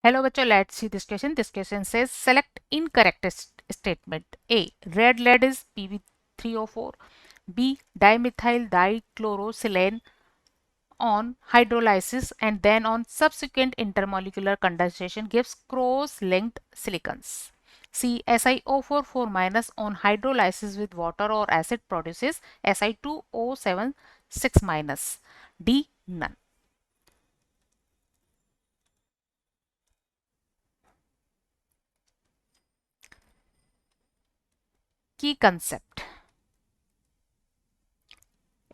Hello बच्चों, let's see this question. This question says select incorrect statement. A. Red lead is Pb3O4. B. Dimethyl dichlorosilane on hydrolysis and then on subsequent intermolecular condensation gives cross-linked silicons. C. SiO4 4 minus on hydrolysis with water or acid produces Si2O7 6 minus. D. None. की concept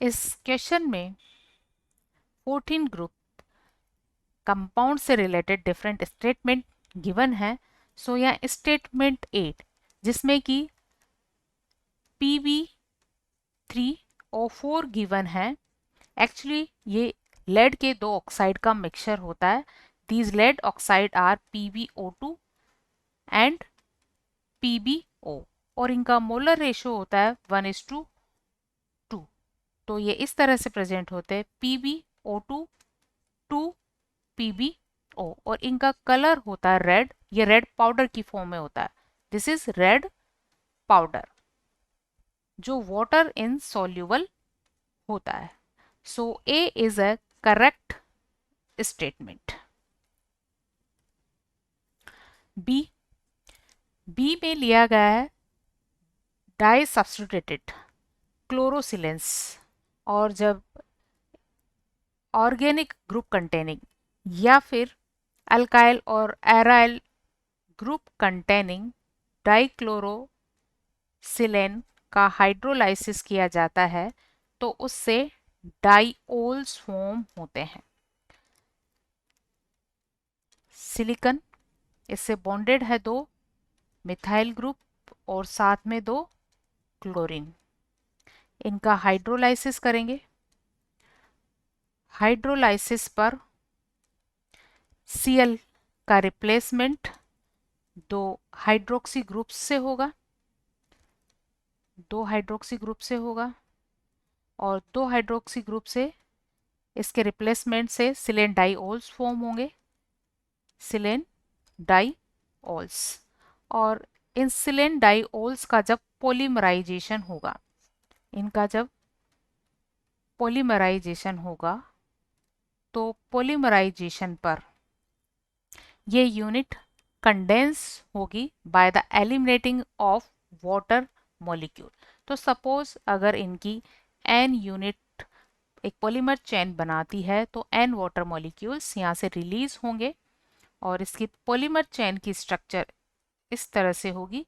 इस question में 14 group compound से related different statement given है। सो या statement 8 जिसमें कि Pb3O4 given है। Actually ये लेड के दो ऑक्साइड का मिक्सचर होता है। These lead oxide are PbO2 and PbO और इनका मोलर रेशियो होता है 1:2। तो ये इस तरह से प्रेजेंट होते हैं PbO2 टू PbO और इनका कलर होता है रेड। ये रेड पाउडर की फॉर्म में होता है। दिस इज रेड पाउडर जो वाटर इन सॉल्यूबल होता है। So A is a correct statement. B में लिया गया है डाई सब्स्टिट्यूटेड क्लोरोसिलेंस और जब ऑर्गेनिक ग्रुप कंटेनिंग या फिर अल्काइल और एराइल ग्रुप कंटेनिंग डाइक्लोरोसिलेन का हाइड्रोलाइसिस किया जाता है तो उससे डाइओल्स फॉर्म होते हैं। सिलिकॉन इससे बॉन्डेड है दो मिथाइल ग्रुप और साथ में दो क्लोरीन। इनका हाइड्रोलाइसिस करेंगे। हाइड्रोलाइसिस पर Cl का रिप्लेसमेंट दो हाइड्रोक्सी ग्रुप से होगा। और दो हाइड्रोक्सी ग्रुप से इसके रिप्लेसमेंट से सिलेन डाइओल्स फॉर्म होंगे। सिलेन डाइओल्स और इन सिलेन डाइओल्स का जब पॉलीमराइजेशन होगा तो पॉलीमराइजेशन पर ये यूनिट कंडेंस होगी by the eliminating of water molecule. तो सपोज अगर इनकी n यूनिट एक पॉलीमर चेन बनाती है तो n वाटर मॉलिक्यूल्स यहाँ से रिलीज होंगे और इसकी पॉलीमर चेन की स्ट्रक्चर इस तरह से होगी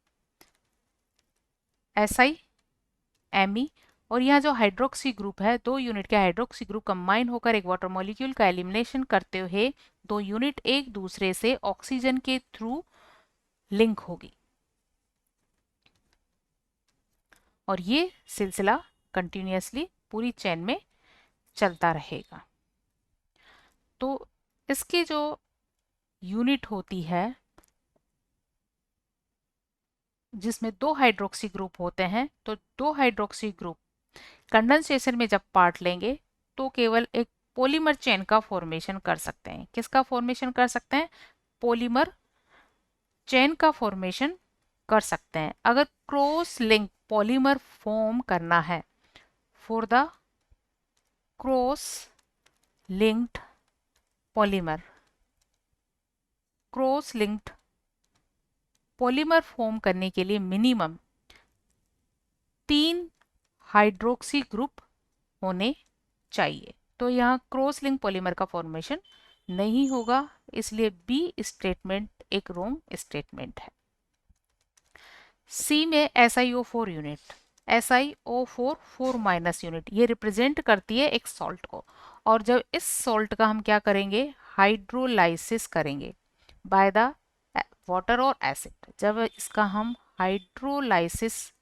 SiMe और यहाँ जो हाइड्रोक्सी ग्रुप है दो यूनिट के हाइड्रोक्सी ग्रुप कंबाइन होकर एक वाटर मॉलिक्यूल का एलिमिनेशन करते हुए दो यूनिट एक दूसरे से ऑक्सीजन के थ्रू लिंक होगी और ये सिलसिला कंटिन्यूअसली पूरी चेन में चलता रहेगा। तो इसकी जो यूनिट होती है जिसमें दो हाइड्रोक्सी ग्रुप होते हैं तो दो हाइड्रोक्सी ग्रुप कंडेंसेशन में जब पार्ट लेंगे तो केवल एक पॉलीमर चेन का फॉर्मेशन कर सकते हैं। किसका फॉर्मेशन कर सकते हैं? पॉलीमर चेन का फॉर्मेशन कर सकते हैं। अगर क्रॉस लिंक पॉलीमर फॉर्म करना है for the cross linked polymer form करने के लिए मिनिमम 3 हाइड्रोक्सी ग्रुप होने चाहिए। तो यहाँ क्रॉस लिंक पॉलीमर का फॉर्मेशन नहीं होगा, इसलिए बी स्टेटमेंट एक रॉन्ग स्टेटमेंट है। सी में SiO4 unit SiO4 4 minus unit ये रिप्रेजेंट करती है एक सॉल्ट को और जब इस सॉल्ट का हम क्या करेंगे? हाइड्रोलाइसिस करेंगे बाय द वाटर और एसिड। जब इसका हम हाइड्रोलाइसिस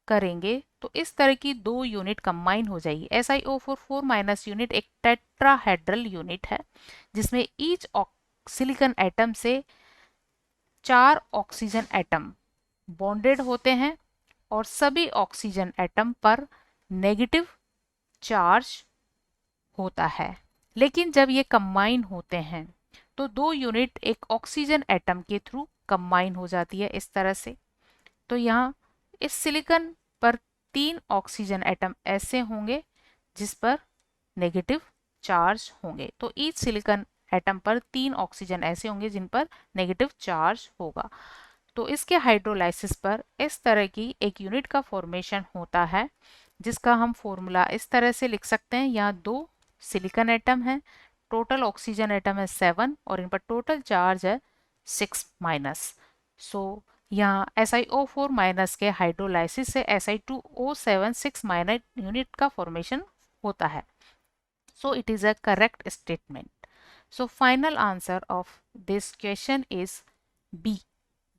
करेंगे तो इस तरह की दो यूनिट कंबाइन हो जाएगी। SiO4 4 माइनस यूनिट एक टेट्राहेड्रल यूनिट है जिसमें ईच सिलिकॉन एटम से 4 ऑक्सीजन एटम बॉन्डेड होते हैं और सभी ऑक्सीजन एटम पर नेगेटिव चार्ज होता है। लेकिन जब ये कंबाइन होते हैं तो 2 यूनिट एक ऑक्सीजन एटम के थ्रू कंबाइन हो जाती है इस तरह से। तो यहाँ इस सिलिकॉन पर 3 ऑक्सीजन एटम ऐसे होंगे जिस पर नेगेटिव चार्ज होंगे। तो ईच सिलिकॉन एटम पर 3 ऑक्सीजन ऐसे होंगे जिन पर नेगेटिव चार्ज होगा। तो इसके हाइड्रोलाइसिस पर इस तरह की एक यूनिट का फॉर्मेशन होता है, जिसका हम फॉर्मूला इस तरह से लिख सकते हैं। यहाँ 2 सिलिकॉन एटम है, टोटल ऑक्सीजन एटम है 7 और इन पर टोटल चार्ज है 6 माइनस। सो यहाँ SiO4 माइनस के हाइड्रोलाइसिस से Si2O7 6 माइनस यूनिट का फॉर्मेशन होता है। So it is a correct statement. So final answer of this question is B.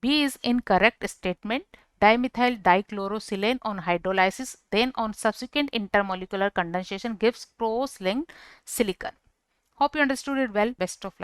B is incorrect statement. Dimethyl dichlorosilane on hydrolysis then on subsequent intermolecular condensation gives cross-linked silicon. Hope you understood it well. Best of luck.